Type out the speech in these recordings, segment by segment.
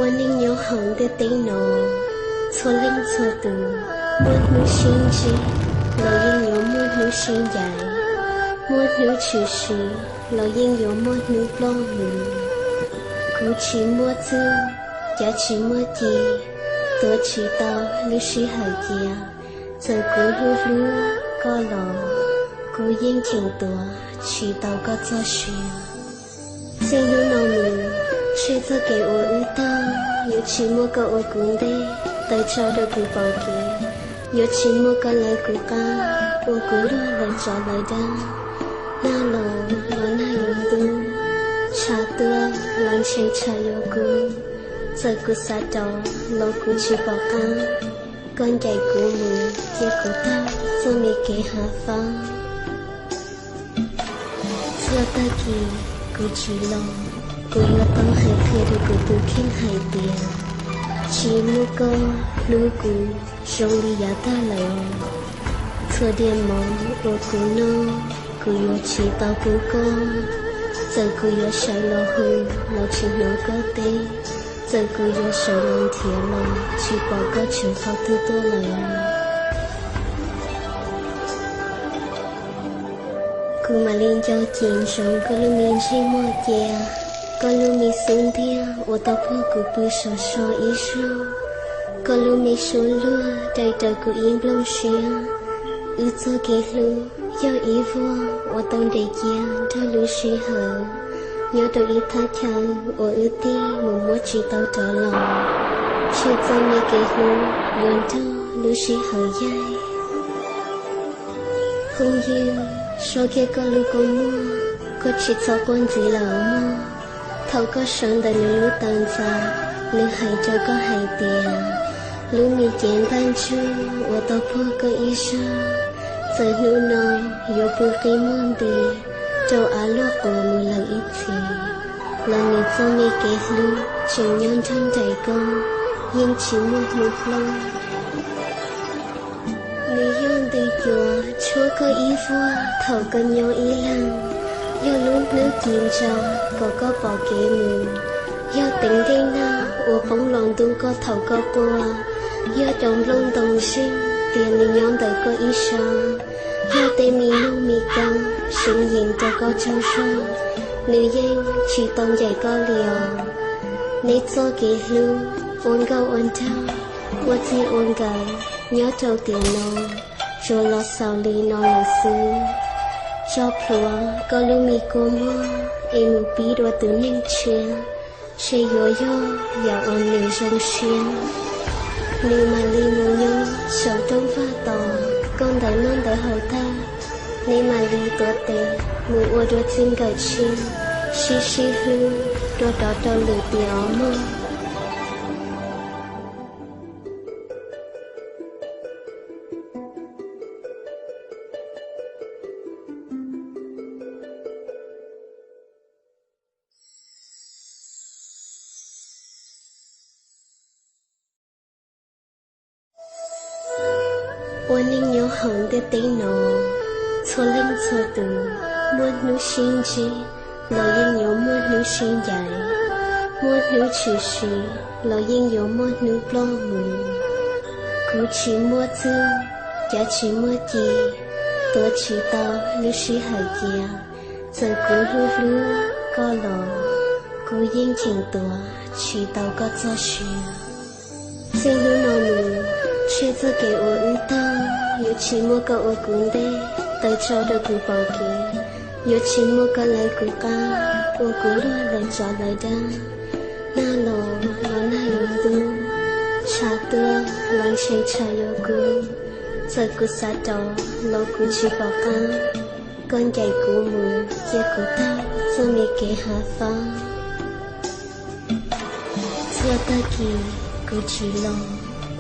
我宁有红的地诺，错灵错度，莫努心机，老应有莫努心dài，莫努取时，老应有莫努落母，古起莫字，假起莫记，多起到律师海家，走古路路高楼，古应挺多，起到个做事，正有农民。谁做给我遇到，有期末个我工的，带着的不包给，有期末个来顾家，我顾了来找来的，那老那有度，查多浪谁查有顾，在顾沙道老顾去包家，con chạy của mùi kia của ta do mi kế hạ phong xưa ta kỳ của chỉ lòng của yêu tông hay kia được của tu khen hay tiền chỉ mua cô lưu cụ sống đi giá ta lại xưa điên mong ô cụ nô của yêu chỉ tao của con giờ của yêu sai lo hư lo chỉ nó có tê giờ cô yêu sợ lòng thiệt lòng chỉ bỏ có chuyện khó tư tôi lời cô mà lên cho chuyện sống có lưu miên chi mua chè có lưu mi xuống thia ô tao phố của bư sò sò ý sâu có lưu mi xuống lúa đầy trời của yên lông xia ư cho kế lưu do ý vua ô tao đầy chia cho lưu xì hở nhớ tôi ý thắt chân ô ưu ti một mỗi chỉ tao trở lòng chỉ cho mấy cái hú luôn cho lưu sĩ hở dây không yêu sau khi có lưu con mua có chỉ cho con gì là mua thâu có sẵn đời lưu tàn xa lưu hay cho có hay tiền lưu mi chén tan chu ô tao phố có ý sao giờ lưu nâu yêu bù cái môn đi châu Á lúa của mùi lần ít thì là người cho mi kế lưu chừng nhân thân đầy công nhưng chỉ một lâu người dân đi chùa chúa có ý vua thầu có nhau ý lăng do lúc nước chìm cho có bỏ kế mùi do tỉnh đi na ủa bóng lòng tu có thầu có bùa do trồng lông đồng sinh tiền mình nhóm đời có ý sao do tê mi nông mi căng sinh hiện cho có châu sâu nữ dân chỉ tông dạy có liều nấy cho kế lưu ôn gâu ôn thao ôn chi ôn gầy nhớ trâu tiền nô rồi lo sao ly nó là sư cho plua có lưu mi cô mua em một bí đua từ ninh chia sẽ yo và ôn nữ rong xuyên nữ mà ly mù nhông sầu trong pha tò con đợi non đợi hậu ta nếu mà đi tốt tệ mùi ô đua xin gợi xin xí hư đua đó đau lửa tiểu mơ我宁有红的地诺错灵错度莫努心机老应有莫努心dài莫努取时老应有莫努落母古起莫字假起莫记多起到律师海家在古路路高楼古应挺多起到个做事正有农民谁做给我遇到有期末个我工的带着的不包给有期末个来顾家我顾了来找来的那老那有度查多浪谁查有顾在顾沙道老顾去包家con chạy của mùi kia của ta do mi kế hạ phong xưa ta kỳ của chỉ lòng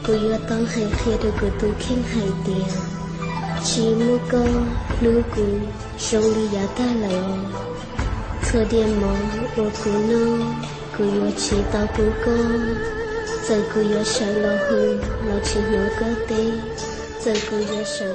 của yêu tông hay kia được của tu khen hay tiền chỉ mua cô lưu cụ sống đi giá ta lại xưa điên mong ô cụ nô của yêu chỉ tao của con giờ của yêu sợ lo hư lo chỉ nó có tê giờ của yêu sợ